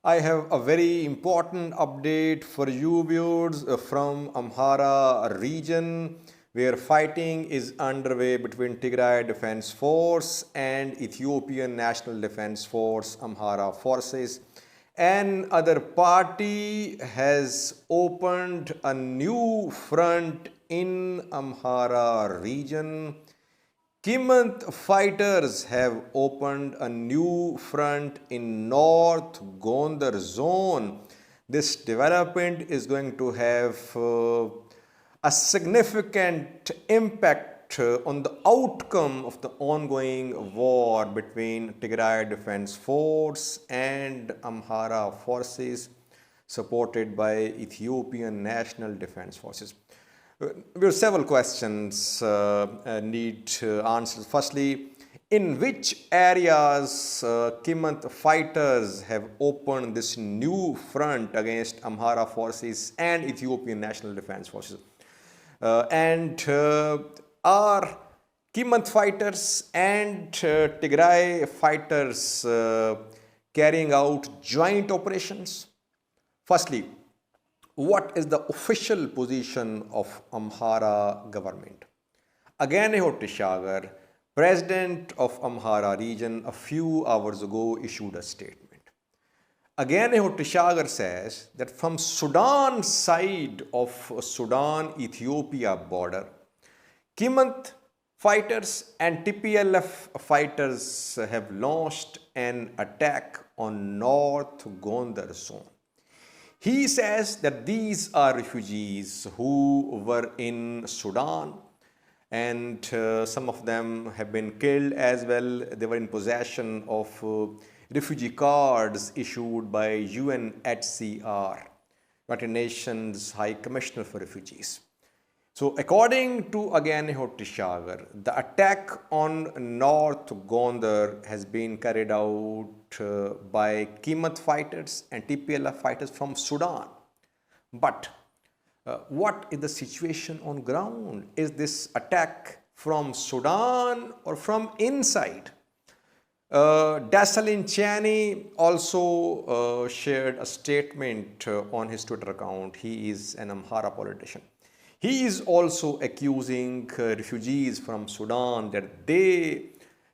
I have a very important update for you viewers from Amhara region where fighting is underway between Tigray Defense Force and Ethiopian National Defense Force Amhara forces. An other party has opened a new front in Amhara region. Qemant fighters have opened a new front in North Gondar zone. This development is going to have a significant impact on the outcome of the ongoing war between Tigray Defense Force and Amhara forces supported by Ethiopian National Defense Forces. There are several questions need answers. Firstly, in which areas Qemant fighters have opened this new front against Amhara forces and Ethiopian National Defense Forces? And are Qemant fighters and Tigray fighters carrying out joint operations? Firstly, what is the official position of Amhara government? Aganeho Tishagar, president of Amhara region, a few hours ago issued a statement. Aganeho Tishagar says that from Sudan side of Sudan-Ethiopia border, Qemant fighters and TPLF fighters have launched an attack on North Gondar zone. He says that these are refugees who were in Sudan and some of them have been killed as well. They were in possession of refugee cards issued by UNHCR, United Nations High Commissioner for Refugees. So according to Aganeho Tishagar, the attack on North Gondar has been carried out by Qemant fighters and TPLF fighters from Sudan. But what is the situation on ground? Is this attack from Sudan or from inside? Dasalin Chani also shared a statement on his Twitter account. He is an Amhara politician. He is also accusing refugees from Sudan that they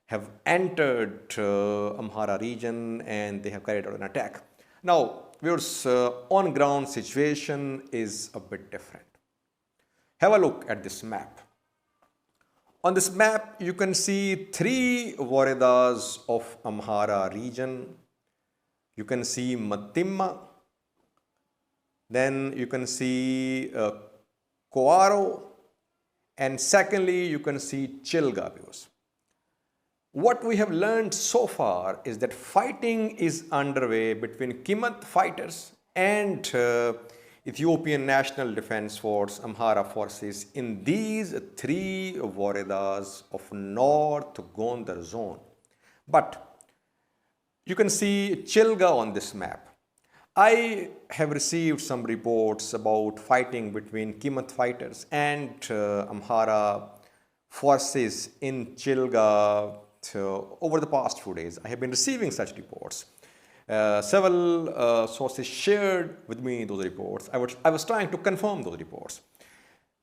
have entered Amhara region and they have carried out an attack. Now, viewers, on-ground situation is a bit different. Have a look at this map. On this map, you can see three Woredas of Amhara region. You can see Matimma. Then you can see Koaro, and secondly, you can see Chilga viewers. What we have learned so far is that fighting is underway between Qemant fighters and Ethiopian National Defense Force, Amhara forces in these three Woredas of North Gondar zone. But you can see Chilga on this map. I have received some reports about fighting between Qemant fighters and Amhara forces in Chilga over the past few days. I have been receiving such reports. Several sources shared with me those reports. I was trying to confirm those reports.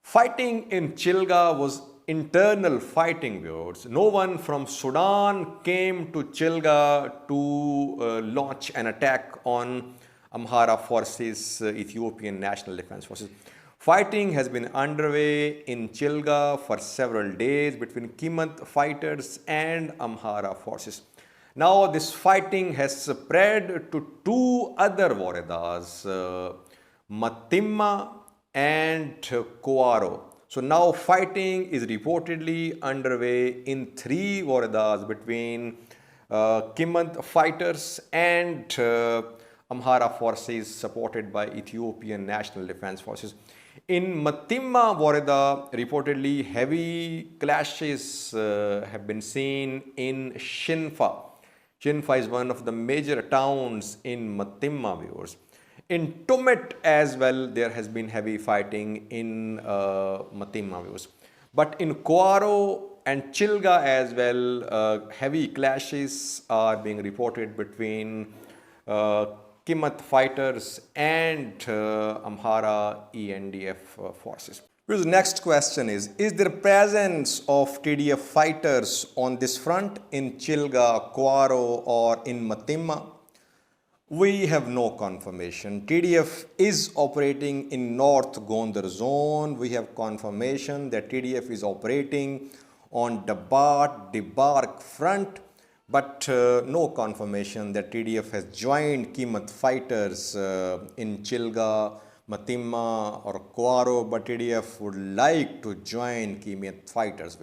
Fighting in Chilga was internal fighting, viewers. No one from Sudan came to Chilga to launch an attack on Amhara forces, Ethiopian National Defense Forces. Fighting has been underway in Chilga for several days between Qemant fighters and Amhara forces. Now this fighting has spread to two other Woredas, Matimma and Koaro. So now fighting is reportedly underway in three Woredas between Qemant fighters and Amhara forces supported by Ethiopian National Defense Forces. In Matimma Woreda, reportedly heavy clashes have been seen in Shinfa. Shinfa is one of the major towns in Matimma, viewers. In Tumit as well, there has been heavy fighting in Matimma, viewers. But in Koaro and Chilga as well, heavy clashes are being reported between Qemant fighters and Amhara ENDF forces. The next question is there presence of TDF fighters on this front in Chilga, Kwaro or in Matimma? We have no confirmation. TDF is operating in North Gondar zone. We have confirmation that TDF is operating on Debark front, but no confirmation that TDF has joined Qemant fighters in Chilga, Matimma or Kwaro, but TDF would like to join Qemant fighters.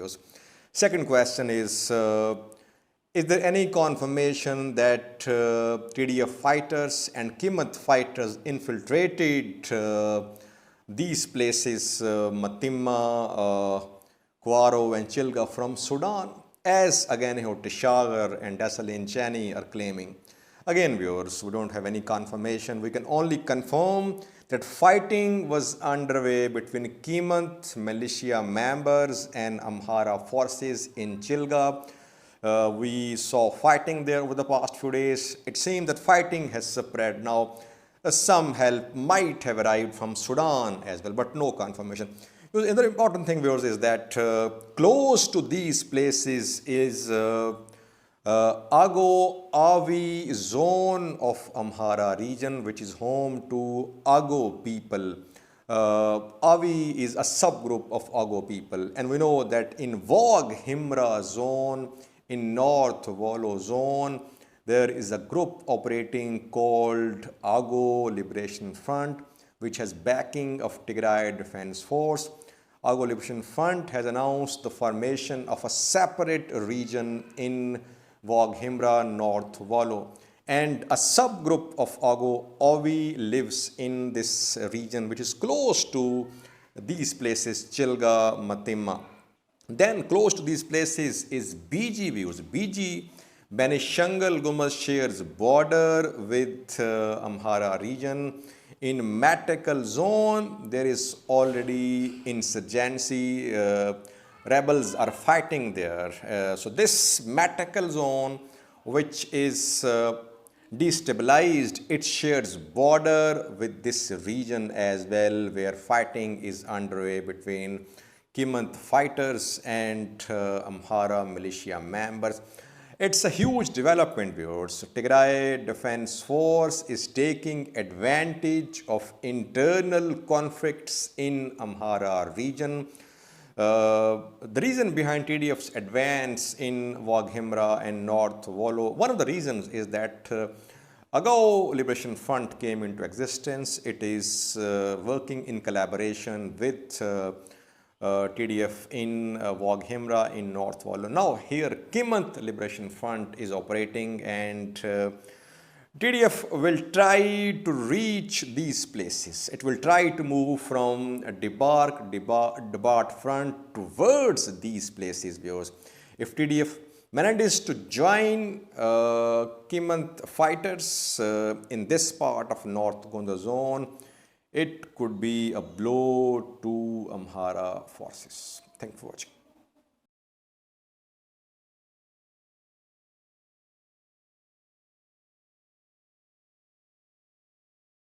Second question is there any confirmation that TDF fighters and Qemant fighters infiltrated these places, Matimma, Kwaro and Chilga from Sudan, as again Tishagar and Desalin Chani are claiming? Again, viewers, we don't have any confirmation. We can only confirm that fighting was underway between Qemant militia members and Amhara forces in Chilga. We saw fighting there over the past few days. It seems that fighting has spread now. Some help might have arrived from Sudan as well, but no confirmation. The other important thing, viewers, is that close to these places is Ago Avi zone of Amhara region, which is home to Ago people. Avi is a subgroup of Ago people, and we know that in Wag Himra zone, in North Wallo zone, there is a group operating called Ago Liberation Front, which has backing of Tigray Defense Force. Ago Liberation Front has announced the formation of a separate region in Wag Himra, North Wallo. And a subgroup of Ago Avi lives in this region, which is close to these places, Chilga, Matimma. Then close to these places is BG, views. BG, Benishangal Gumas shares border with Amhara region. In Matakal zone, there is already insurgency. Rebels are fighting there. So this Matakal zone, which is destabilized, it shares border with this region as well, where fighting is underway between Qemant fighters and Amhara militia members. It's a huge development, viewers. Tigray Defense Force is taking advantage of internal conflicts in Amhara region. The reason behind TDF's advance in Wag Himra and North Wallo, one of the reasons is that Ago Liberation Front came into existence. It is working in collaboration with TDF in Wag Himra in North Wallo. Now here Qemant Liberation Front is operating, and TDF will try to reach these places. It will try to move from Debark front towards these places, viewers. If TDF manages to join Qemant fighters in this part of North Gondar zone, it could be a blow to Amhara forces. Thank you for watching.